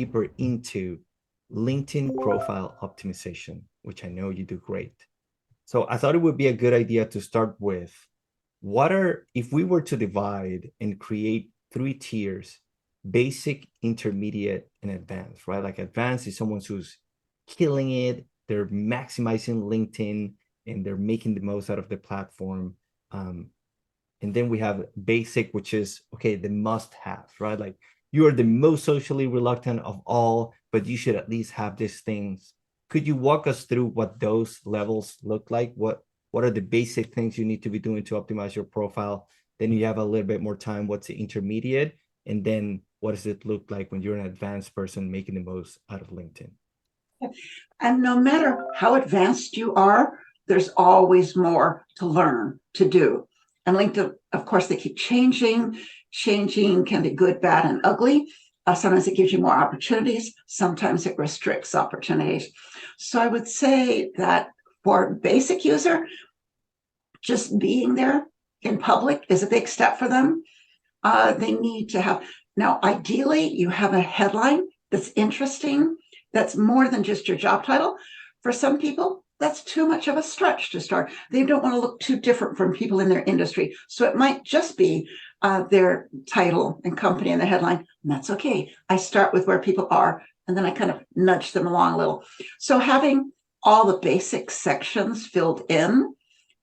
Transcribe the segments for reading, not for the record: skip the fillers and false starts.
deeper into LinkedIn profile optimization, which I know you do great. So I thought it would be a good idea to start with if we were to divide and create 3 tiers: basic, intermediate, and advanced, right? Like advanced is someone who's killing it, they're maximizing LinkedIn and they're making the most out of the platform. And then we have basic, which is, okay, the must-have, right? Like you are the most socially reluctant of all, but you should at least have these things. Could you walk us through what those levels look like? What are the basic things you need to be doing to optimize your profile? Then you have a little bit more time. What's the intermediate? And then what does it look like when you're an advanced person making the most out of LinkedIn? And no matter how advanced you are, there's always more to learn, to do. And LinkedIn, of course, they keep changing. Changing can be good, bad, and ugly. Sometimes it gives you more opportunities. Sometimes it restricts opportunities. So I would say that for a basic user, just being there in public is a big step for them. They need to have, now, ideally, you have a headline that's interesting, that's more than just your job title. For some people, that's too much of a stretch to start. They don't want to look too different from people in their industry. So it might just be their title and company and the headline, and that's okay. I start with where people are, and then I kind of nudge them along a little. So having all the basic sections filled in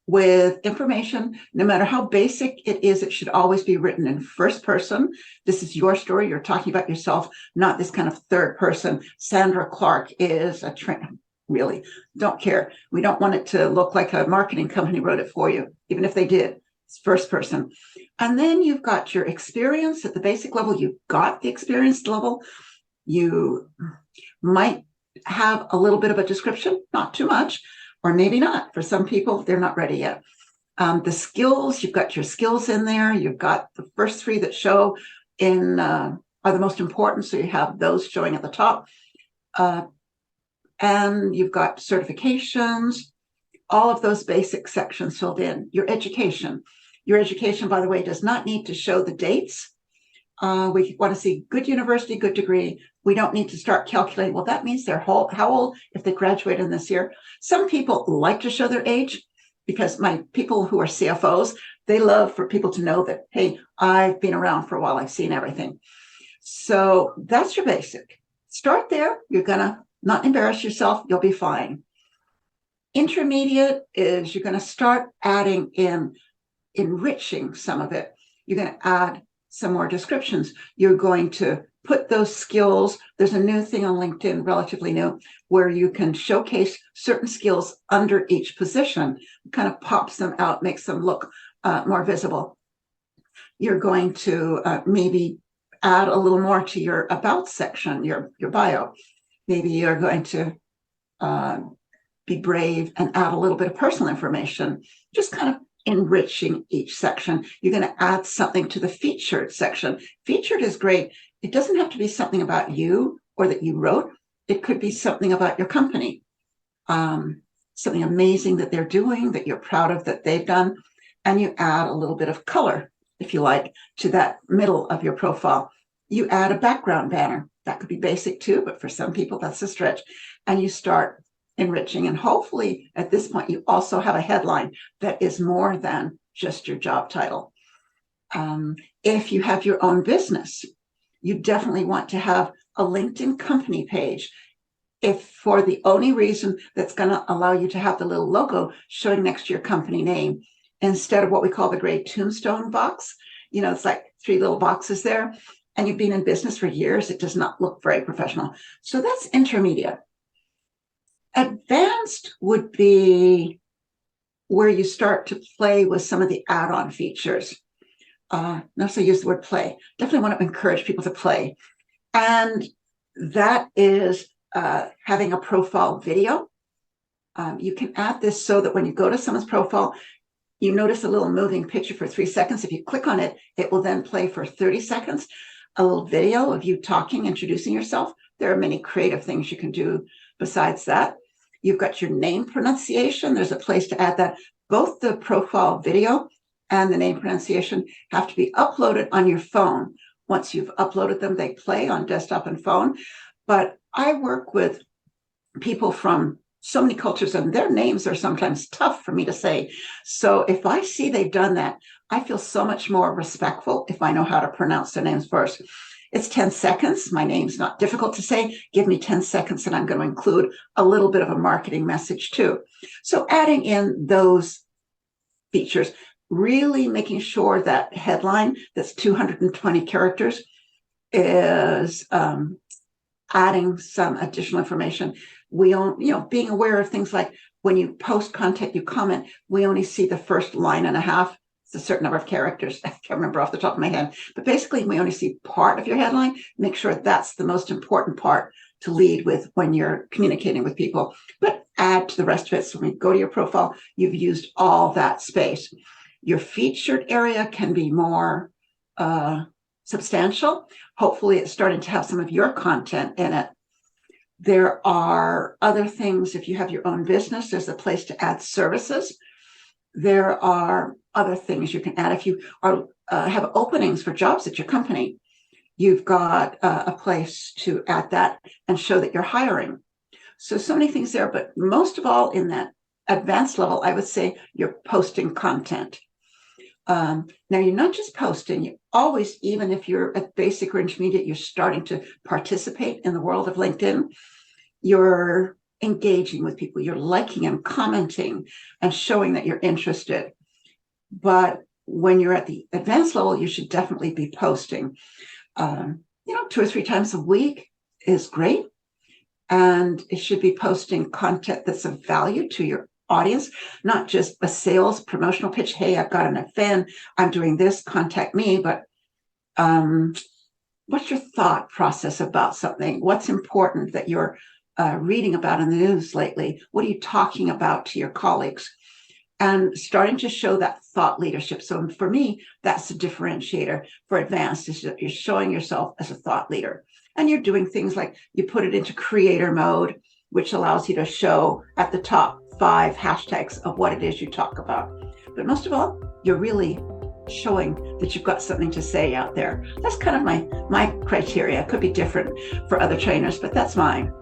with information, no matter how basic it is, it should always be written in first person. This is your story. You're talking about yourself, not this kind of third person. Sandra Clark is a trainer. Really, don't care. We don't want it to look like a marketing company wrote it for you, even if they did. It's first person. And then you've got your experience at the basic level. You've got the experienced level. You might have a little bit of a description, not too much, or maybe not. For some people, they're not ready yet. The skills, you've got your skills in there. You've got the first 3 that show in are the most important. So you have those showing at the top. And you've got certifications, all of those basic sections filled in. Your education. Your education, by the way, does not need to show the dates. We want to see good university, good degree. We don't need to start calculating, well, that means they're how old if they graduate in this year. Some people like to show their age because my people who are CFOs, they love for people to know that, hey, I've been around for a while. I've seen everything. So that's your basic. Start there. You're going to not embarrass yourself. You'll be fine. Intermediate is you're going to start adding in, enriching some of it. You're going to add some more descriptions. You're going to put those skills. There's a new thing on LinkedIn, relatively new, where you can showcase certain skills under each position. It kind of pops them out, makes them look more visible. You're going to maybe add a little more to your about section, your bio. Maybe you're going to be brave and add a little bit of personal information, just kind of enriching each section. You're going to add something to the featured section. Featured is great. It doesn't have to be something about you or that you wrote. It could be something about your company, something amazing that they're doing, that you're proud of, that they've done. And you add a little bit of color, if you like, to that middle of your profile. You add a background banner. That could be basic too, but for some people, that's a stretch. And you start enriching. And hopefully at this point, you also have a headline that is more than just your job title. If you have your own business, you definitely want to have a LinkedIn company page. If for the only reason that's going to allow you to have the little logo showing next to your company name, instead of what we call the gray tombstone box, it's like 3 little boxes there, and you've been in business for years, it does not look very professional. So that's intermediate. Advanced would be where you start to play with some of the add-on features. Notice I use the word play. Definitely want to encourage people to play. And that is having a profile video. You can add this so that when you go to someone's profile, you notice a little moving picture for 3 seconds. If you click on it, it will then play for 30 seconds. A little video of you talking, introducing yourself. There are many creative things you can do besides that. You've got your name pronunciation. There's a place to add that. Both the profile video and the name pronunciation have to be uploaded on your phone. Once you've uploaded them, they play on desktop and phone. But I work with people from so many cultures, and their names are sometimes tough for me to say. So if I see they've done that, I feel so much more respectful if I know how to pronounce their names first. It's 10 seconds. My name's not difficult to say. Give me 10 seconds, and I'm going to include a little bit of a marketing message too. So adding in those features, really making sure that headline that's 220 characters is adding some additional information. We don't, being aware of things like when you post content, you comment, we only see the first line and a half. It's a certain number of characters. I can't remember off the top of my head, but basically we only see part of your headline. Make sure that's the most important part to lead with when you're communicating with people, but add to the rest of it. So when you go to your profile, you've used all that space. Your featured area can be more substantial. Hopefully it's starting to have some of your content in it. There are other things. If you have your own business, there's a place to add services. There are other things you can add. If you are have openings for jobs at your company, you've got a place to add that and show that you're hiring. So many things there, but most of all in that advanced level, I would say you're posting content. Now you're not just posting, you always, even if you're at basic or intermediate, you're starting to participate in the world of LinkedIn. You're engaging with people, you're liking and commenting and showing that you're interested. But when you're at the advanced level, you should definitely be posting. 2 or 3 times a week is great. And it should be posting content that's of value to your audience, not just a sales promotional pitch. Hey, I've got an event, I'm doing this, contact me. But what's your thought process about something? What's important that you're reading about in the news lately? What are you talking about to your colleagues? And starting to show that thought leadership. So for me, that's a differentiator for advanced, is that you're showing yourself as a thought leader. And you're doing things like you put it into creator mode, which allows you to show at the top 5 hashtags of what it is you talk about. But most of all, you're really showing that you've got something to say out there. That's kind of my criteria. It could be different for other trainers, but that's mine.